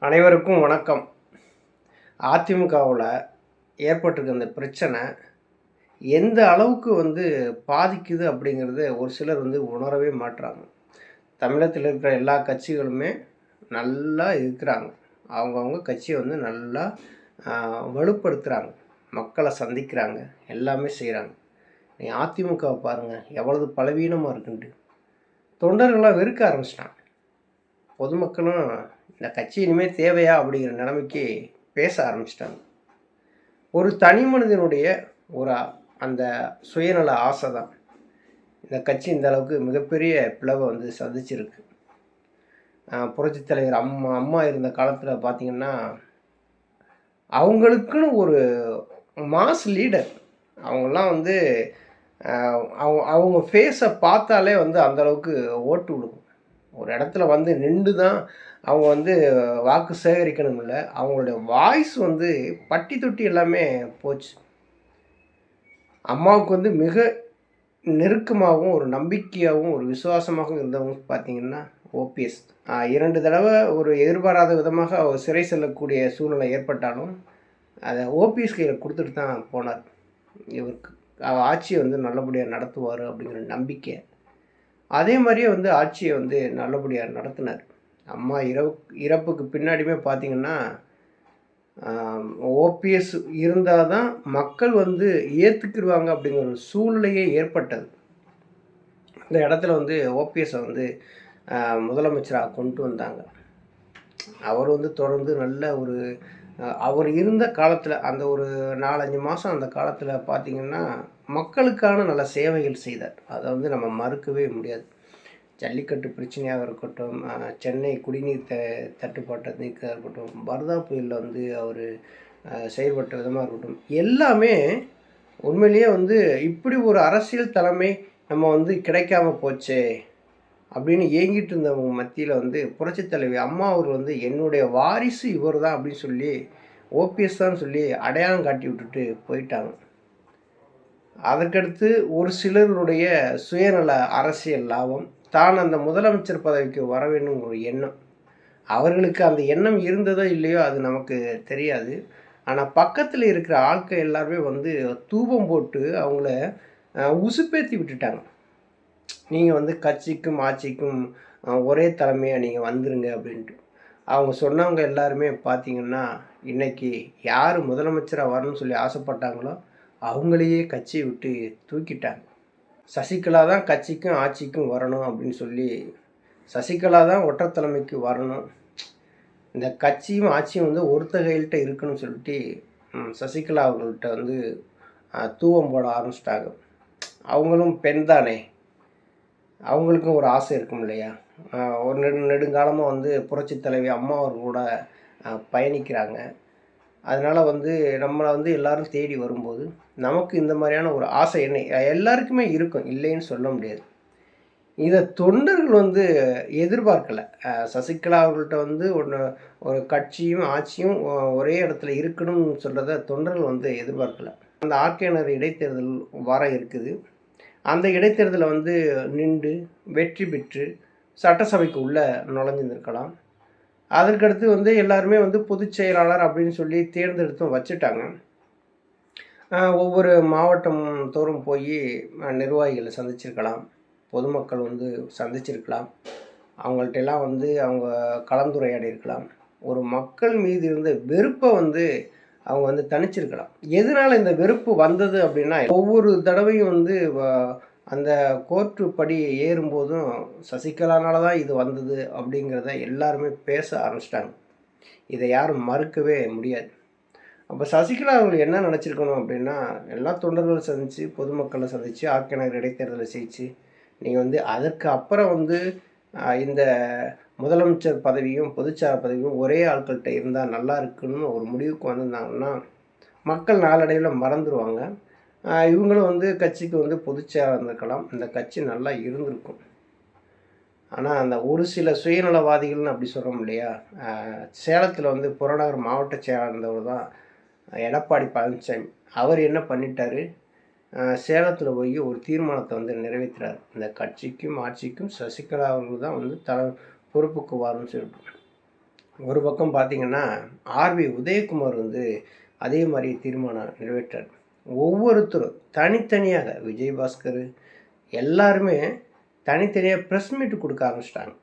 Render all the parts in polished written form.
அனைவருக்கும் வணக்கம். அதிமுகவில் ஏற்பட்டிருக்க இந்த பிரச்சனை எந்த அளவுக்கு பாதிக்குது அப்படிங்கிறத ஒரு சிலர் உணரவே மாட்றாங்க. தமிழகத்தில் இருக்கிற எல்லா கட்சிகளுமே நல்லா இருக்கிறாங்க. அவங்கவுங்க கட்சியை நல்லா வலுப்படுத்துகிறாங்க, மக்களை சந்திக்கிறாங்க, எல்லாமே செய்கிறாங்க. நீ அதிமுகவை பாருங்கள் எவ்வளவு பலவீனமாக இருக்குன்ட்டு. தொண்டர்கள்லாம் வெறுக்க ஆரம்பிச்சிட்டாங்க. பொதுமக்களும் இந்த கட்சி இனிமேல் தேவையா அப்படிங்கிற நிலைமைக்கு பேச ஆரம்பிச்சிட்டாங்க. ஒரு தனி மனிதனுடைய ஒரு அந்த சுயநல ஆசை தான் இந்த கட்சி இந்த அளவுக்கு மிகப்பெரிய பிளவை சந்திச்சிருக்கு. புரட்சித் தலைவர் அம்மா இருந்த காலத்தில் பார்த்திங்கன்னா அவங்களுக்குன்னு ஒரு மாஸ் லீடர். அவங்கெல்லாம் அவங்க ஃபேஸை பார்த்தாலே அந்தளவுக்கு ஓட்டு விடுக்கும். ஒரு இடத்துல நின்று தான் அவங்க வாக்கு சேகரிக்கணும் இல்லை, அவங்களுடைய வாய்ஸ் பட்டி தொட்டி எல்லாமே போச்சு. அம்மாவுக்கு மிக நெருக்கமாகவும் ஒரு நம்பிக்கையாகவும் ஒரு விசுவாசமாகவும் இருந்தவங்க பார்த்திங்கன்னா ஓபிஎஸ். 2 தடவை ஒரு எதிர்பாராத விதமாக அவர் சிறை செல்லக்கூடிய சூழ்நிலை ஏற்பட்டாலும் அதை ஓபிஎஸ் கையில் கொடுத்துட்டு தான் போனார். இவருக்கு ஆட்சியை நல்லபடியாக நடத்துவார் அப்படிங்கிற நம்பிக்கை. அதே மாதிரியே ஆட்சியை நல்லபடியாக நடத்தினார். அம்மா இறப்புக்கு பின்னாடியுமே பார்த்திங்கன்னா ஓபிஎஸ் இருந்தால் தான் மக்கள் ஏற்றுக்கிடுவாங்க அப்படிங்கிற ஒரு சூழ்நிலையே ஏற்பட்டது. அந்த இடத்துல ஓபிஎஸை முதலமைச்சராக கொண்டு வந்தாங்க. அவர் தொடர்ந்து நல்ல ஒரு அவர் இருந்த காலத்தில் அந்த ஒரு 4-5 மாதம் அந்த காலத்தில் பார்த்திங்கன்னா மக்களுக்கான நல்ல சேவைகள் செய்தார். அதை நம்ம மறுக்கவே முடியாது. ஜல்லிக்கட்டு பிரச்சனையாக இருக்கட்டும், சென்னை குடிநீர் தட்டுப்பாட்டை நீக்க இருக்கட்டும், பர்தா புயலில் அவர் செயல்பட்ட விதமாக இருக்கட்டும், எல்லாமே உண்மையிலேயே இப்படி ஒரு அரசியல் தலைமை நம்ம கிடைக்காம போச்சே அப்படின்னு ஏங்கிட்டு இருந்தவங்க மத்தியில் புரட்சித் தலைவி அம்மா அவர் என்னுடைய வாரிசு இவர் தான் அப்படின்னு சொல்லி ஓபிஎஸ் தான் சொல்லி அடையாளம் காட்டி விட்டுட்டு போயிட்டாங்க. அதற்கடுத்து ஒரு சிலருடைய சுயநல அரசியல் லாபம், தான் அந்த முதலமைச்சர் பதவிக்கு வர வேண்டும் ஒரு எண்ணம். அவர்களுக்கு அந்த எண்ணம் இருந்ததோ இல்லையோ அது நமக்கு தெரியாது. ஆனால் பக்கத்தில் இருக்கிற ஆட்கள் எல்லாருமே தூபம் போட்டு அவங்கள உசுப்பேற்றி விட்டுட்டாங்க. நீங்கள் கட்சிக்கும் ஆட்சிக்கும் ஒரே தலைமையாக நீங்கள் வந்துருங்க அப்படின்ட்டு. அவங்க சொன்னவங்க எல்லாருமே பார்த்திங்கன்னா இன்றைக்கி யார் முதலமைச்சராக வரணும்னு சொல்லி ஆசைப்பட்டாங்களோ அவங்களையே கட்சியை விட்டு தூக்கிட்டாங்க. சசிகலா தான் கட்சிக்கும் ஆட்சிக்கும் வரணும் அப்படின்னு சொல்லி, சசிகலா தான் ஒற்றைத்தலைமைக்கு வரணும், இந்த கட்சியும் ஆட்சியும் ஒருத்த கையில்கிட்ட இருக்குன்னு சொல்லிட்டு சசிகலா அவர்கள்ட்ட தூவம் போட ஆரம்பிச்சிட்டாங்க. அவங்களும் பெண் தானே, அவங்களுக்கும் ஒரு ஆசை இருக்கும் இல்லையா. ஒரு நெடுங்காலமாக புரட்சி தலைவி அம்மா அவர் கூட பயணிக்கிறாங்க. அதனால் நம்மளை எல்லோரும் தேடி வரும்போது நமக்கு இந்த மாதிரியான ஒரு ஆசை எல்லாருக்குமே இருக்கும், இல்லைன்னு சொல்ல முடியாது. இதை தொண்டர்கள் எதிர்பார்க்கலை. சசிகலா அவர்கள்ட்ட ஒரு கட்சியும் ஆட்சியும் ஒரே இடத்துல இருக்கணும்னு சொல்கிறத தொண்டர்கள் எதிர்பார்க்கலை. அந்த ஆர்கேனர் இடைத்தேர்தல் வர இருக்குது. அந்த இடைத்தேர்தலில் நின்று வெற்றி பெற்று சட்டசபைக்கு உள்ளே நுழைஞ்சிருக்கலாம். அதற்கடுத்து எல்லாருமே பொதுச் செயலாளர் அப்படின்னு சொல்லி தேர்ந்தெடுத்தும் வச்சுட்டாங்க. ஒவ்வொரு மாவட்டம் தோறும் போய் நிர்வாகிகளை சந்திச்சிருக்கலாம், பொதுமக்கள் சந்திச்சிருக்கலாம், அவங்கள்ட்டெல்லாம் அவங்க கலந்துரையாடி இருக்கலாம். ஒரு மக்கள் மீது இருந்த வெறுப்பை அவங்க தணிச்சிருக்கலாம். எதனால் இந்த வெறுப்பு வந்தது அப்படின்னா, ஒவ்வொரு தடவையும் அந்த கோர்ட்டு படி ஏறும்போதும் சசிகலானால தான் இது வந்தது அப்படிங்கிறத எல்லாருமே பேச ஆரம்பிச்சிட்டாங்க. இதை யாரும் மறுக்கவே முடியாது. அப்போ சசிகலா அவர்கள் என்ன நினச்சிருக்கணும் அப்படின்னா, எல்லா தொண்டர்களும் சந்தித்து, பொதுமக்களை சந்தித்து, ஆர்கேனர் இடைத்தேர்தலை செய்து, நீங்கள் அதற்கு அப்புறம் இந்த முதலமைச்சர் பதவியும் பொதுச்சார் பதவியும் ஒரே ஆட்கள்கிட்ட இருந்தால் நல்லா இருக்குன்னு ஒரு முடிவுக்கு வந்திருந்தாங்கன்னா மக்கள் நாளடைவில் மறந்துடுவாங்க. இவங்களும் கட்சிக்கு பொதுச்சாராக இருந்திருக்கலாம், இந்த கட்சி நல்லா இருந்திருக்கும். ஆனால் அந்த ஒரு சில சுயநலவாதிகள்னு அப்படி சொல்கிறோம் இல்லையா. சேலத்தில் புறநகர் மாவட்ட செயலாளர் இருந்தவர் தான் எடப்பாடி பழனிசாமி. அவர் என்ன பண்ணிட்டார், சேலத்தில் போய் ஒரு தீர்மானத்தை நிறைவேற்றுறார். இந்த கட்சிக்கும் ஆட்சிக்கும் சசிகலா அவர்கள் தான் பொறுப்புக்கு வரணும்னு சொல்லிட்டு. ஒரு பக்கம் பார்த்தீங்கன்னா, ஆர்வி உதயகுமார் வந்து அதே மாரி தீர்மானம் நிறைவேற்றார். ஒவ்வொருத்தரும் தனித்தனியாக விஜயபாஸ்கர் எல்லாருமே தனித்தனியா பிரஸ் மீட் குடுக்க ஆரம்பிச்சுட்டாங்க.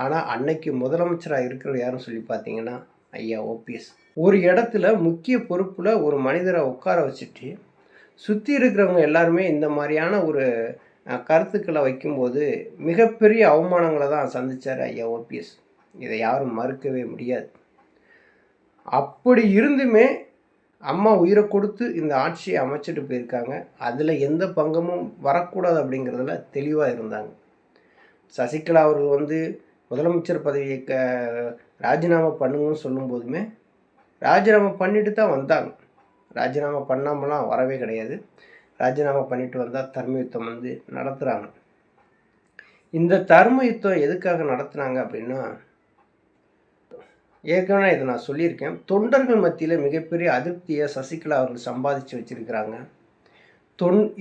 ஆனா, அன்னைக்கு முதலமைச்சரா இருக்கிறவர் யாருன்னு சொல்லி பார்த்தீங்கன்னா, ஐயா ஓபிஎஸ். ஒரு இடத்துல முக்கிய பொறுப்புல ஒரு மனிதர உட்கார வச்சுட்டு, சுத்தி இருக்கிறவங்க எல்லாருமே இந்த மாரியான ஒரு கருத்துக்கள வைக்கும்போது, மிகப்பெரிய அவமானங்கள தான் சந்திச்சாரு ஐயா ஓபிஎஸ். இத யாரும் மறுக்கவே முடியாது. அப்படி இருந்துமே, அம்மா உயிர கொடுத்து இந்த ஆட்சிய அமைச்சுட்டு போயிருக்காங்க. அதுல எந்த பங்கமும் வரக்கூடாது அப்படிங்கிறதுல தெளிவா இருந்தாங்க. சசிகலா அவர்கள் வந்து முதலமைச்சர் பதவியை ராஜினாமா பண்ணுங்கன்னு சொல்லும்போதுமே, ராஜினாமா பண்ணிட்டு தான் வந்தாங்க. ராஜினாமா பண்ணாமலாம் வரவே கிடையாது. ராஜினாமா பண்ணிட்டு வந்தா தர்ம யுத்தம் வந்து நடத்துறாங்க. இந்த தர்ம யுத்தம் எதுக்காக நடத்துனாங்க அப்படின்னா, ஏற்கனவே இத நான் சொல்லியிருக்கேன். தொண்டர்கள் மத்தியில மிகப்பெரிய அதிருப்திய சசிகலா அவர்கள் சம்பாதிச்சு வச்சிருக்கிறாங்க.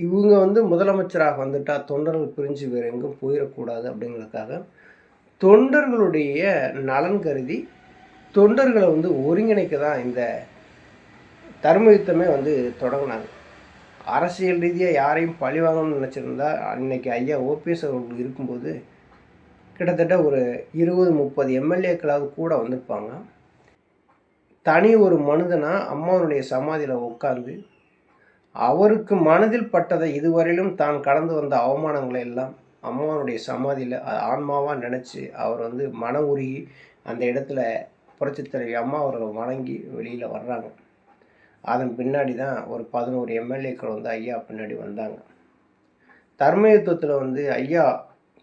இவுங்க வந்து முதலமைச்சராக வந்துட்டா தொண்டர்கள் பிரிஞ்சு வேற எங்கும் போயிறக்கூடாது அப்படிங்கிறதுக்காக, தொண்டர்களுடைய நலன் கருதி, தொண்டர்கள வந்து ஒருங்கிணைக்க தான் இந்த தர்ம யுத்தமே வந்து தொடங்குனாங்க. அரசியல் ரீதியா யாரையும் பழிவாங்கணும்னு நினைச்சிருந்தா, அன்னைக்கு ஐயா ஓபிஎஸ் அவர்கள் இருக்கும்போது, கிட்டத்தட்ட ஒரு 20, 30 எம்எல்ஏக்களாவது கூட வந்திருப்பாங்க. தனி ஒரு மனிதனா அம்மாவுடைய சமாதியில உட்கார்ந்து, அவருக்கு மனதில் பட்டதை இதுவரையிலும் தான் கடந்து வந்த அவமானங்களை எல்லாம் அம்மாவுடைய சமாதியில ஆன்மாவா நினைச்சு, அவர் வந்து மன உருகி அந்த இடத்துல புரட்சித் தலைவி அம்மா அவர்கள வணங்கி வெளியில வர்றாங்க. அதன் பின்னாடி தான் ஒரு 11 எம்எல்ஏக்கள் வந்து ஐயா பின்னாடி வந்தாங்க. தர்ம யுத்தத்துல வந்து ஐயா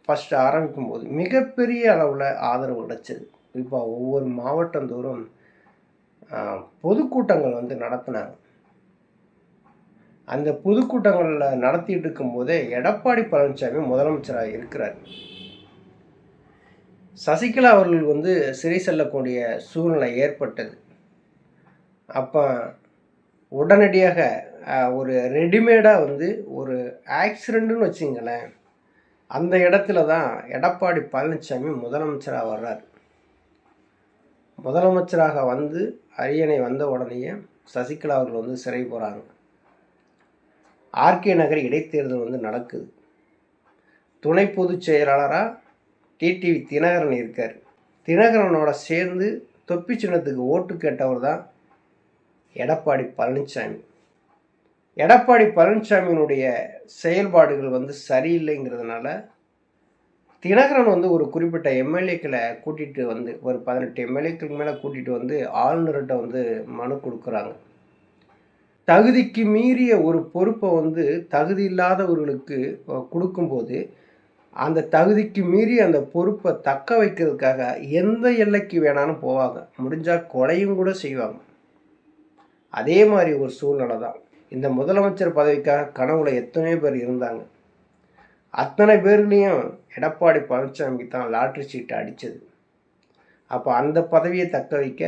ஃபர்ஸ்ட் ஆரம்பிக்கும்போது மிகப்பெரிய அளவுல ஆதரவு கிடைச்சது. குறிப்பா ஒவ்வொரு மாவட்டந்தோறும் பொதுக்கூட்டங்கள் வந்து நடத்துனாங்க. அந்த பொதுக்கூட்டங்கள்ல நடத்திட்டு இருக்கும்போதே எடப்பாடி பழனிசாமி முதலமைச்சரா இருக்கிறார். சசிகலா அவர்கள் வந்து சிறை செல்லக்கூடிய சூழ்நிலை ஏற்பட்டது. அப்ப உடனடியாக ஒரு ரெடிமேடா வந்து ஒரு ஆக்சிடென்ட்னு வச்சுங்களேன், அந்த இடத்துல தான் எடப்பாடி பழனிசாமி முதலமைச்சரா வர்றார். முதலமைச்சராக வந்து அரியணை வந்த உடனேயே சசிகலா அவர்கள் வந்து சிறை போகிறாங்க. ஆர்கே நகர் இடைத்தேர்தல் வந்து நடக்குது. துணை பொதுச் செயலாளராக டிடிவி தினகரன் இருக்கார். தினகரனோட சேர்ந்து தொப்பி சின்னத்துக்கு ஓட்டு கேட்டவர் தான் எடப்பாடி பழனிசாமி. எடப்பாடி பழனிசாமியினுடைய செயல்பாடுகள் வந்து சரியில்லைங்கிறதுனால தினகரன் வந்து ஒரு குறிப்பிட்ட எம்எல்ஏக்களை கூட்டிகிட்டு வந்து ஒரு 18 எம்எல்ஏக்களுக்கு மேலே கூட்டிகிட்டு வந்து ஆளுநர்கிட்ட வந்து மனு கொடுக்குறாங்க. தகுதிக்கு மீறிய ஒரு பொறுப்பை வந்து தகுதி இல்லாதவர்களுக்கு கொடுக்கும்போது, அந்த தகுதிக்கு மீறி அந்த பொறுப்பை தக்க வைக்கிறதுக்காக எந்த எல்லைக்கு வேணாலும் போவாங்க. முடிஞ்சால் கொலையும் கூட செய்வாங்க. அதே மாதிரி ஒரு சூழ்நிலை தான். இந்த முதலமைச்சர் பதவிக்காக கனவுல எத்தனையோ பேர் இருந்தாங்க. அத்தனை பேர்லேயும் எடப்பாடி பழனிசாமிக்கு தான் லாட்ரி சீட்டு அடித்தது. அப்போ அந்த பதவியை தக்க வைக்க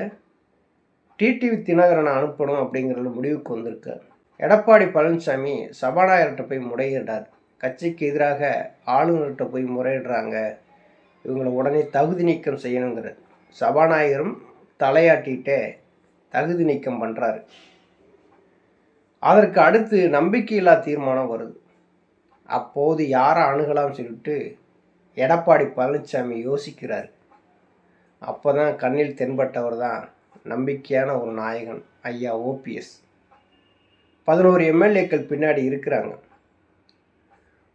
டிடிவி தினகரனை அனுப்பணும் அப்படிங்கிறது முடிவுக்கு வந்திருக்கார். எடப்பாடி பழனிசாமி சபாநாயகர்கிட்ட போய் முறையிடுறார். கட்சிக்கு எதிராக ஆளுநர்கிட்ட போய் முறையிடுறாங்க, இவங்களை உடனே தகுதி நீக்கம் செய்யணுங்கிற சபாநாயகரும் தலையாட்டிகிட்டே தகுதி நீக்கம் பண்ணுறாரு. அதற்கு அடுத்து நம்பிக்கையில்லா தீர்மானம் வருது. அப்போது யாரை அணுகலாம் சொல்லிட்டு எடப்பாடி பழனிசாமி யோசிக்கிறார். அப்போ தான் கண்ணில் தென்பட்டவர் தான் நம்பிக்கையான ஒரு நாயகன் ஐயா ஓபிஎஸ். 11 எம்எல்ஏக்கள் பின்னாடி இருக்கிறாங்க.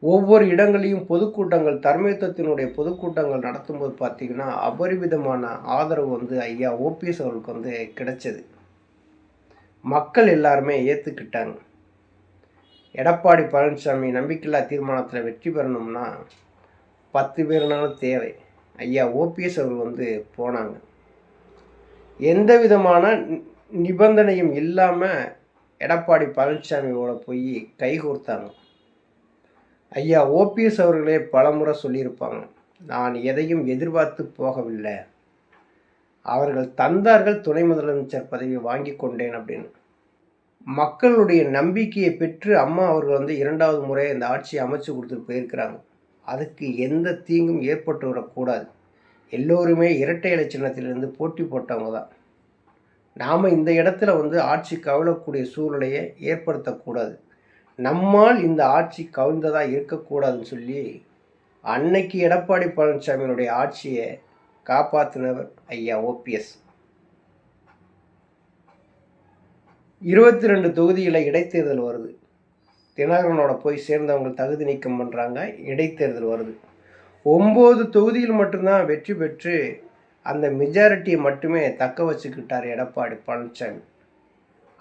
ஒவ்வொரு இடங்களையும் பொதுக்கூட்டங்கள் தர்மயுத்தத்தினுடைய பொதுக்கூட்டங்கள் நடத்தும்போது பார்த்தீங்கன்னா அபரிவிதமான ஆதரவு வந்து ஐயா ஓபிஎஸ் அவர்களுக்கு வந்து கிடைச்சது. மக்கள் எல்லாருமே ஏற்றுக்கிட்டாங்க. எடப்பாடி பழனிசாமி நம்பிக்கையில்லா தீர்மானத்தில் வெற்றி பெறணும்னா 10 பேர்னாலும் தேவை. ஐயா ஓபிஎஸ் அவர்கள் வந்து போனாங்க. எந்த விதமான நிபந்தனையும் இல்லாமல் எடப்பாடி பழனிசாமியோட போய் கைகோர்த்தாங்க. ஐயா ஓபிஎஸ் அவர்களே பலமுறை சொல்லியிருப்பாங்க, நான் எதையும் எதிர்பார்த்து போகவில்லை, அவர்கள் தந்தார்கள், துணை முதலமைச்சர் பதவி வாங்கி கொண்டேன் அப்படின்னு. மக்களுடைய நம்பிக்கையை பெற்று அம்மா அவர்கள் வந்து 2வது முறை இந்த ஆட்சியை அமைச்சு கொடுத்துட்டு போயிருக்கிறாங்க. அதுக்கு எந்த தீங்கும் ஏற்பட்டு விடக்கூடாது. எல்லோருமே இரட்டை இலை சின்னத்திலிருந்து போட்டி போட்டவங்க தான். நாம் இந்த இடத்துல வந்து ஆட்சி கவிழக்கூடிய சூழ்நிலையை ஏற்படுத்தக்கூடாது, நம்மால் இந்த ஆட்சி கவிழ்ந்ததாக இருக்கக்கூடாதுன்னு சொல்லி அன்னைக்கு எடப்பாடி பழனிசாமியினுடைய ஆட்சியை காப்பாற்றினவர் ஐயா ஓபிஎஸ். 22 தொகுதியில் இடைத்தேர்தல் வருது. தினகரனோட போய் சேர்ந்தவங்க தகுதி நீக்கம் பண்ணுறாங்க, இடைத்தேர்தல் வருது. 9 தொகுதியில் மட்டும்தான் வெற்றி பெற்று அந்த மெஜாரிட்டியை மட்டுமே தக்க வச்சுக்கிட்டார் எடப்பாடி பழனிசாமி.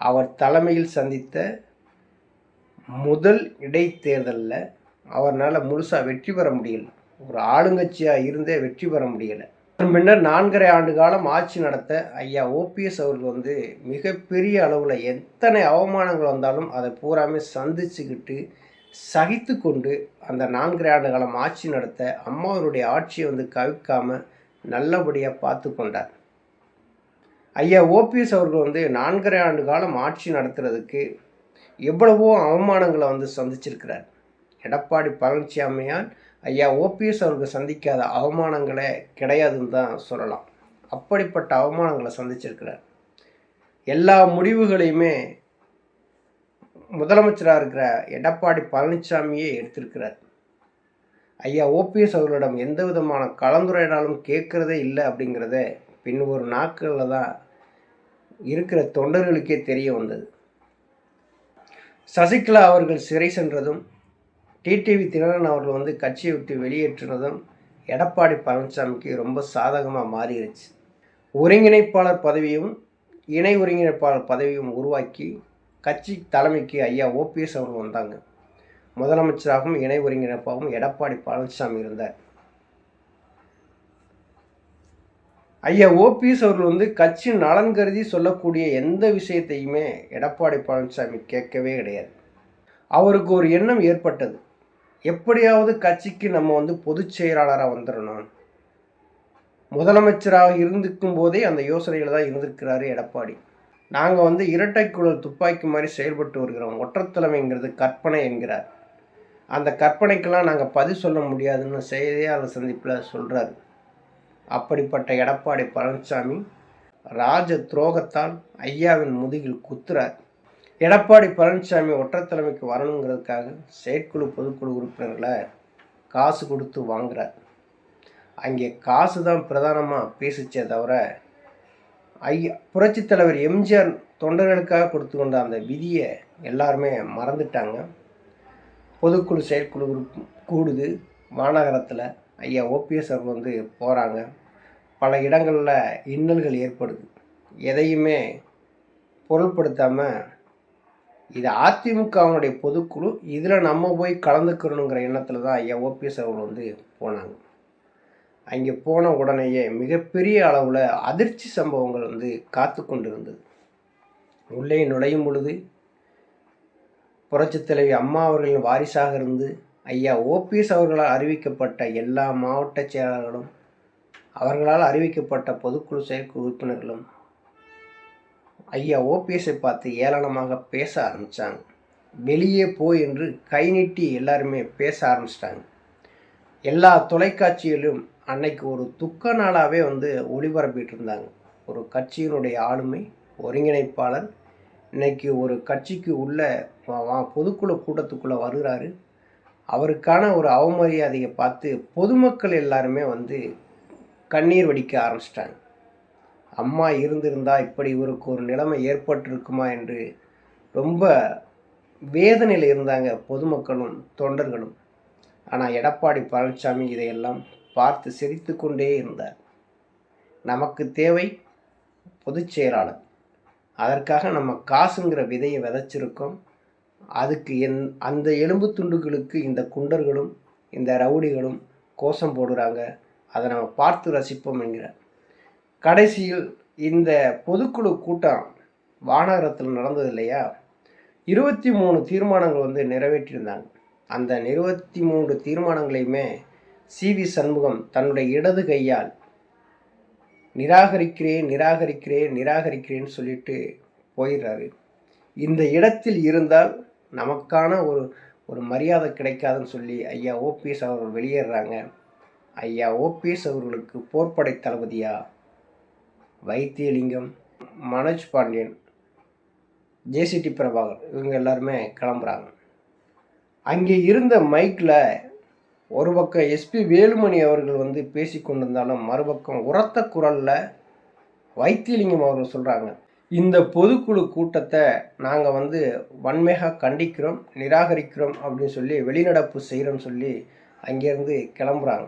அவர் தலைமையில் சந்தித்த முதல் இடைத்தேர்தலில் அவரால் முழுசாக வெற்றி பெற முடியல. ஒரு ஆளுங்கட்சியாக இருந்தே வெற்றி பெற முடியலை. பின்னர் 4.5 ஆண்டு காலம் ஆட்சி நடத்த ஐயா ஓபிஎஸ் அவர்கள் வந்து மிகப்பெரிய அளவில் எத்தனை அவமானங்கள் வந்தாலும் அதை பூராமே சந்திச்சுக்கிட்டு சகித்து கொண்டு அந்த 4.5 ஆண்டு காலம் ஆட்சி நடத்த அம்மாவருடைய ஆட்சியை வந்து கவிக்காமல் நல்லபடியாக பார்த்து கொண்டார். ஐயா ஓபிஎஸ் அவர்கள் வந்து 4.5 ஆண்டு காலம் ஆட்சி நடத்துறதுக்கு எவ்வளவோ அவமானங்களை வந்து சந்திச்சிருக்கிறார். எடப்பாடி பழனிசாமியால் ஐயா ஓபிஎஸ் அவர்கள் சந்திக்காத அவமானங்களே கிடையாதுன்னு தான் சொல்லலாம். அப்படிப்பட்ட அவமானங்களை சந்திச்சிருக்கிறார். எல்லா முடிவுகளையுமே முதலமைச்சராக இருக்கிற எடப்பாடி பழனிசாமியே எடுத்திருக்கிறார். ஐயா ஓபிஎஸ் அவர்களிடம் எந்த விதமான கலந்துரையாடலும் கேட்குறதே இல்லை அப்படிங்கிறத பின் ஒரு நாட்களில் தான் இருக்கிற தொண்டர்களுக்கே தெரிய வந்தது. சசிகலா அவர்கள் சிறை சென்றதும் டிடிவி தினகரன் அவர்கள் வந்து கட்சியை விட்டு வெளியேற்றினதும் எடப்பாடி பழனிசாமிக்கு ரொம்ப சாதகமாக மாறிடுச்சு. ஒருங்கிணைப்பாளர் பதவியும் இணை ஒருங்கிணைப்பாளர் பதவியும் உருவாக்கி கட்சி தலைமைக்கு ஐயா ஓபிஎஸ் அவர்கள் வந்தாங்க. முதலமைச்சராகவும் இணை ஒருங்கிணைப்பாகவும் எடப்பாடி பழனிசாமி இருந்தார். ஐயா ஓபிஎஸ் அவர்கள் வந்து கட்சி நலன் கருதி சொல்லக்கூடிய எந்த விஷயத்தையுமே எடப்பாடி பழனிசாமி கேட்கவே கிடையாது. அவருக்கு ஒரு எண்ணம் ஏற்பட்டது, எப்படியாவது கட்சிக்கு நம்ம வந்து பொதுச் செயலாளராக வந்துடணும். முதலமைச்சராக இருந்துக்கும் போதே அந்த யோசனையில் தான் இருந்திருக்கிறாரு எடப்பாடி. நாங்கள் வந்து இரட்டைக்குழல் துப்பாக்கி மாதிரி செயல்பட்டு வருகிறோம், ஒற்றத்தலைமைங்கிறது கற்பனை என்கிறார். அந்த கற்பனைக்கெல்லாம் நாங்கள் பதில் சொல்ல முடியாதுன்னு செய்தியாளர் சந்திப்பில் சொல்கிறார். அப்படிப்பட்ட எடப்பாடி பழனிசாமி ராஜ துரோகத்தால் ஐயாவின் முதுகில் குத்துறார். எடப்பாடி பழனிசாமி ஒற்றத்தலைமைக்கு வரணுங்கிறதுக்காக செயற்குழு பொதுக்குழு உறுப்பினர்களை காசு கொடுத்து வாங்குறார். அங்கே காசு தான் பிரதானமாக பேசிச்சே தவிர புரட்சித் தலைவர் எம்ஜிஆர் தொண்டர்களுக்காக கொடுத்து கொண்ட அந்த விதியை எல்லாருமே மறந்துட்டாங்க. பொதுக்குழு செயற்குழு கூடுது மாநகரத்தில். ஐயா ஓபிஎஸ் அவர்கள் வந்து போகிறாங்க. பல இடங்களில் இன்னல்கள் ஏற்படுது. எதையுமே பொருட்படுத்தாமல் இது அதிமுகவுடைய பொதுக்குழு, இதில் நம்ம போய் கலந்துக்கணுங்கிற எண்ணத்தில் தான் ஐயா ஓபிஎஸ் அவர்கள் வந்து போனாங்க. அங்கே போன உடனேயே மிகப்பெரிய அளவில் அதிர்ச்சி சம்பவங்கள் வந்து காத்து கொண்டு இருந்தது. உள்ளே நுழையும் பொழுது புரட்சித் தலைவி அம்மா அவர்களின் வாரிசாக இருந்து ஐயா ஓபிஎஸ் அவர்களால் அறிவிக்கப்பட்ட எல்லா மாவட்ட செயலாளர்களும், அவர்களால் அறிவிக்கப்பட்ட பொதுக்குழு செயற்குழு உறுப்பினர்களும் ஐயா ஓபிஎஸ்ஸை பார்த்து ஏளனமாக பேச ஆரம்பித்தாங்க. வெளியே போய் என்று கை நீட்டி எல்லாருமே பேச ஆரம்பிச்சிட்டாங்க. எல்லா தொலைக்காட்சியிலும் அன்னைக்கு ஒரு துக்க நாளாகவே வந்து ஒளிபரப்பிட்டு இருந்தாங்க. ஒரு கட்சியினுடைய ஆளுமை ஒருங்கிணைப்பாளர் இன்னைக்கு ஒரு கட்சிக்கு உள்ள பொதுக்குழு கூட்டத்துக்குள்ளே வருகிறாரு. அவருக்கான ஒரு அவமரியாதையை பார்த்து பொதுமக்கள் எல்லாருமே வந்து கண்ணீர் வடிக்க ஆரம்பிச்சிட்டாங்க. அம்மா இருந்திருந்தால் இப்படி இவருக்கு ஒரு நிலைமை ஏற்பட்டிருக்குமா என்று ரொம்ப வேதனையில் இருந்தாங்க பொதுமக்களும் தொண்டர்களும். ஆனால் எடப்பாடி பழனிசாமி இதையெல்லாம் பார்த்து சிரித்து கொண்டே இருந்தார். நமக்கு தேவை பொதுச் செயலாளர், அதற்காக நம்ம காசுங்கிற விதையை விதைச்சிருக்கோம். அதுக்கு அந்த எலும்பு துண்டுகளுக்கு இந்த குண்டர்களும் இந்த ரவுடிகளும் கோஷம் போடுறாங்க, அதை நம்ம பார்த்து ரசிப்போம் என்கிறார். கடைசியில் இந்த பொதுக்குழு கூட்டம் வானகரத்தில் நடந்தது இல்லையா, 23 தீர்மானங்கள் வந்து நிறைவேற்றியிருந்தாங்க. அந்த 23 தீர்மானங்களையுமே சி.வி. சண்முகம் தன்னுடைய இடது கையால் நிராகரிக்கிறேன் நிராகரிக்கிறேன் நிராகரிக்கிறேன்னு சொல்லிட்டு போயிடுறாரு. இந்த இடத்தில் இருந்தால் நமக்கான ஒரு மரியாதை கிடைக்காதுன்னு சொல்லி ஐயா ஓபிஎஸ் அவர்கள் வெளியேறாங்க. ஐயா ஓபிஎஸ் அவர்களுக்கு போர்ப்படை தளபதியா வைத்தியலிங்கம், மனோஜ் பாண்டியன், ஜேசிடி பிரபாகர் இவங்க எல்லாருமே கிளம்புறாங்க. அங்கே இருந்த மைக்கில் ஒரு பக்கம் எஸ்பி வேலுமணி அவர்கள் பேசி கொண்டிருந்தாலும் மறுபக்கம் உரத்த குரலில் வைத்தியலிங்கம் அவர்கள் சொல்கிறாங்க, இந்த பொதுக்குழு கூட்டத்தை நாங்கள் வன்மையாக கண்டிக்கிறோம், நிராகரிக்கிறோம் அப்படின்னு சொல்லி வெளிநடப்பு செய்கிறோன்னு சொல்லி அங்கேருந்து கிளம்புறாங்க.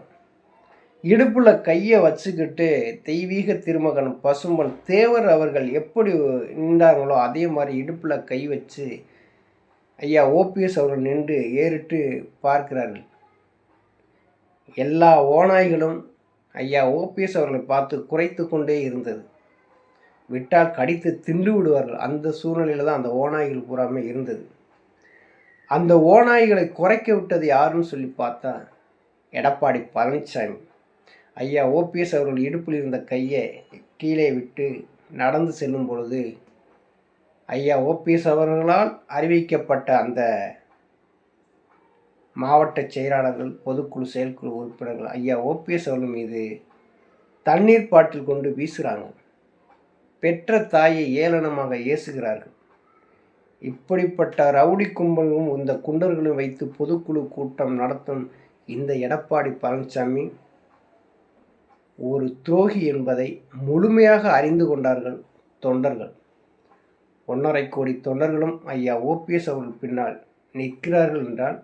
இடுப்பில் கையை வச்சுக்கிட்டு தெய்வீக திருமகன் பசும்பன் தேவர் அவர்கள் எப்படி நின்றாங்களோ அதே மாதிரி இடுப்பில் கை வச்சு ஐயா ஓபிஎஸ் அவர்கள் நின்று ஏறிட்டு பார்க்கிறார்கள். எல்லா ஓநாய்களும் ஐயா ஓபிஎஸ் அவர்களை பார்த்து குறைத்து கொண்டே இருந்தது. விட்டால் கடித்து திண்டு விடுவார்கள். அந்த சூழ்நிலையில் தான் அந்த ஓநாய்கள் பூராமே இருந்தது. அந்த ஓநாய்களை குறைக்க விட்டது யாருன்னு சொல்லி பார்த்தா எடப்பாடி பழனிசாமி. ஐயா ஓபிஎஸ் அவர்கள் இடுப்பில் இருந்த கையை கீழே விட்டு நடந்து செல்லும் பொழுது ஐயா ஓபிஎஸ் அவர்களால் அறிவிக்கப்பட்ட அந்த மாவட்ட செயலாளர்கள், பொதுக்குழு, செயற்குழு உறுப்பினர்கள் ஐயா ஓபிஎஸ் அவர்கள் மீது தண்ணீர் பாட்டில் கொண்டு வீசுகிறாங்க. பெற்ற தாயை ஏளனமாக ஏசுகிறார்கள். இப்படிப்பட்ட ரவுடி கும்பலும் இந்த குண்டர்களும் வைத்து பொதுக்குழு கூட்டம் நடத்தும் இந்த எடப்பாடி பழனிசாமி ஒரு துரோகி என்பதை முழுமையாக அறிந்து கொண்டார்கள் தொண்டர்கள். 1.5 கோடி தொண்டர்களும் ஐயா ஓபிஎஸ் அவர்கள் பின்னால் நிற்கிறார்கள் என்றால்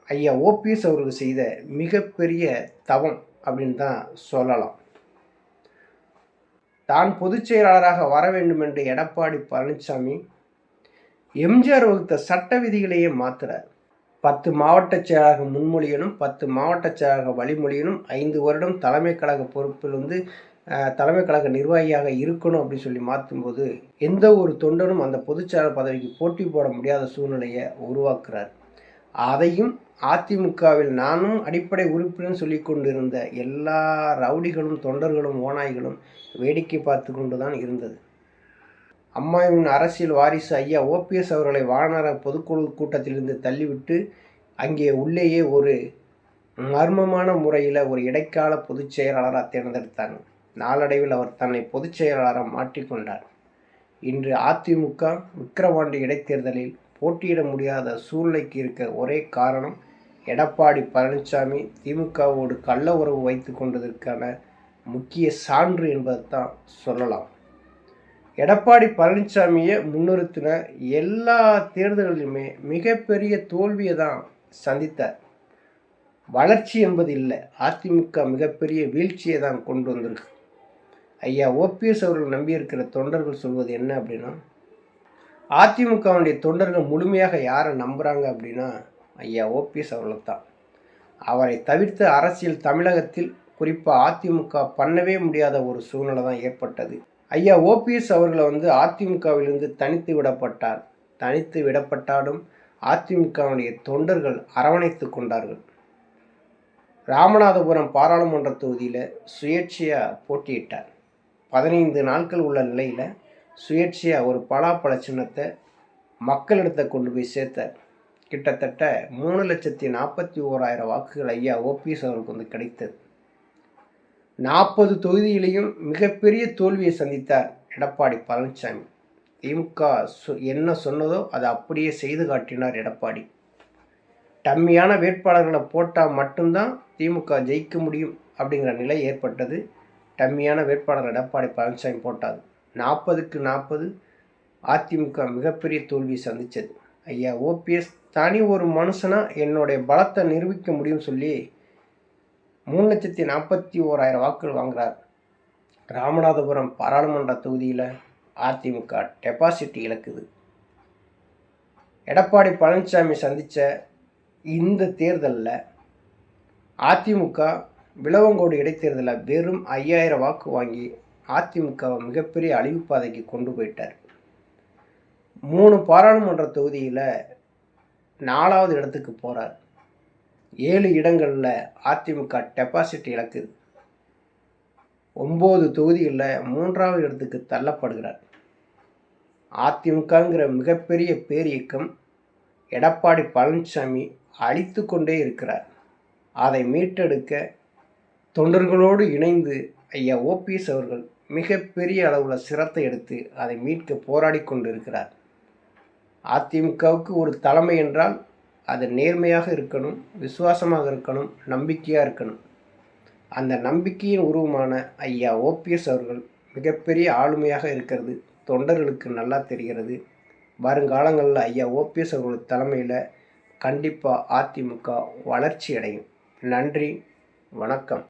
ஐயா ஓபிஎஸ் அவர்கள் செய்த மிகப்பெரிய தவம் அப்படின்னு தான் சொல்லலாம். தான் பொதுச் செயலாளராக வர வேண்டும் என்று எடப்பாடி பழனிசாமி எம்ஜிஆர் வகுத்த சட்ட விதிகளையே மாற்றுறார். 10 மாவட்ட செயலாளர்கள் முன்மொழியனும் 10 மாவட்ட செயலாளர்கள் வழிமொழியனும் 5 வருடம் தலைமை கழக பொறுப்பில் தலைமை கழக நிர்வாகியாக இருக்கணும் அப்படின்னு சொல்லி மாற்றும்போது எந்த ஒரு தொண்டனும் அந்த பொதுச் செயலாளர் பதவிக்கு போட்டி போட முடியாத சூழ்நிலையை உருவாக்குறார். அதையும் அதிமுகவில் நானும் அடிப்படை உறுப்பினர் சொல்லி கொண்டிருந்த எல்லா ரவுடிகளும் தொண்டர்களும் ஓநாய்களும் வேடிக்கை பார்த்து கொண்டு தான் இருந்தது. அம்மாவின் அரசியல் வாரிசு ஐயா ஓபிஎஸ் அவர்களை வானர பொதுக்குழு கூட்டத்திலிருந்து தள்ளிவிட்டு அங்கே உள்ளேயே ஒரு மர்மமான முறையில் ஒரு இடைக்கால பொதுச் செயலாளராக தேர்ந்தெடுத்தாங்க. நாளடைவில் அவர் தன்னை பொதுச் செயலாளராக மாற்றிக்கொண்டார். இன்று அதிமுக விக்கிரவாண்டி இடைத்தேர்தலில் போட்டியிட முடியாத சூழ்நிலைக்கு இருக்க ஒரே காரணம் எடப்பாடி பழனிசாமி திமுகவோடு கள்ள உறவு வைத்து கொண்டதற்கான முக்கிய சான்று என்பதைத்தான் சொல்லலாம். எடப்பாடி பழனிசாமியை முன்னிறுத்தின எல்லா தேர்தல்களிலுமே மிகப்பெரிய தோல்வியை தான் சந்தித்தார். வளர்ச்சி என்பது இல்லை, அதிமுக மிகப்பெரிய வீழ்ச்சியை தான் கொண்டு வந்திருக்கு. ஐயா ஓபிஎஸ் அவர்கள் நம்பியிருக்கிற தொண்டர்கள் சொல்வது என்ன அப்படின்னா, அதிமுகவுடைய தொண்டர்கள் முழுமையாக யாரை நம்புகிறாங்க அப்படின்னா ஐயா ஓபிஎஸ் அவர்களை தான். அவரை தவிர்த்து அரசியல் தமிழகத்தில் குறிப்பாக அதிமுக பண்ணவே முடியாத ஒரு சூழ்நிலை தான் ஏற்பட்டது. ஐயா ஓபிஎஸ் அவர்களை அதிமுகவிலிருந்து தனித்து விடப்பட்டாலும் அதிமுகவுடைய தொண்டர்கள் அரவணைத்து கொண்டார்கள். ராமநாதபுரம் பாராளுமன்ற தொகுதியில் சுயேட்சையாக போட்டியிட்டார். 15 நாட்கள் உள்ள நிலையில் சுயேட்சையாக ஒரு பலாப்பழ சின்னத்தை மக்களிடத்தை கொண்டு போய் சேர்த்தார். கிட்டத்தட்ட 3,41,000 வாக்குகள் ஐயா ஓபிஎஸ் அவருக்கு கிடைத்தது. 40 தொகுதியிலையும் மிகப்பெரிய தோல்வியை சந்தித்தார் எடப்பாடி பழனிசாமி. திமுக என்ன சொன்னதோ அதை அப்படியே செய்து காட்டினார் எடப்பாடி. டம்மியான வேட்பாளர்களை போட்டால் மட்டும்தான் திமுக ஜெயிக்க முடியும் அப்படிங்கிற நிலை ஏற்பட்டது. டம்மியான வேட்பாளர் எடப்பாடி பழனிசாமி போட்டார். 40க்கு 40 அதிமுக மிகப்பெரிய தோல்வியை சந்தித்தது. ஐயா ஓபிஎஸ் தனி ஒரு மனுஷனாக என்னுடைய பலத்தை நிரூபிக்க முடியும்னு சொல்லி 3,41,000 வாக்குகள் வாங்குகிறார். ராமநாதபுரம் பாராளுமன்ற தொகுதியில் அதிமுக டெபாசிட் இழக்குது. எடப்பாடி பழனிசாமி சந்தித்த இந்த தேர்தலில் அதிமுக விளவங்கோடு இடைத்தேர்தலில் வெறும் 5,000 வாக்கு வாங்கி அதிமுகவை மிகப்பெரிய அழிவுப்பாதைக்கு கொண்டு போயிட்டார். 3 பாராளுமன்ற தொகுதியில் 4வது இடத்துக்கு போகிறார். 7 இடங்களில் அதிமுக டெபாசிட் இழக்குது. 9 தொகுதிகளில் 3வது இடத்துக்கு தள்ளப்படுகிறார். அதிமுகங்கிற மிகப்பெரிய பேரியக்கம் எடப்பாடி பழனிசாமி அழித்து கொண்டே இருக்கிறார். அதை மீட்டெடுக்க தொண்டர்களோடு இணைந்து ஐயா ஓபிஎஸ் அவர்கள் மிகப்பெரிய அளவில் சிரத்தை எடுத்து அதை மீட்க போராடி கொண்டிருக்கிறார். அதிமுகவுக்கு ஒரு தலைமை என்றால் அது நேர்மையாக இருக்கணும், விசுவாசமாக இருக்கணும், நம்பிக்கையாக இருக்கணும். அந்த நம்பிக்கையின் உருவமான ஐயா ஓபிஎஸ் அவர்கள் மிகப்பெரிய ஆளுமையாக இருக்கிறது தொண்டர்களுக்கு நல்லா தெரிகிறது. வருங்காலங்களில் ஐயா ஓபிஎஸ் அவர்கள் தலைமையில் கண்டிப்பாக அதிமுக வளர்ச்சி அடையும். நன்றி, வணக்கம்.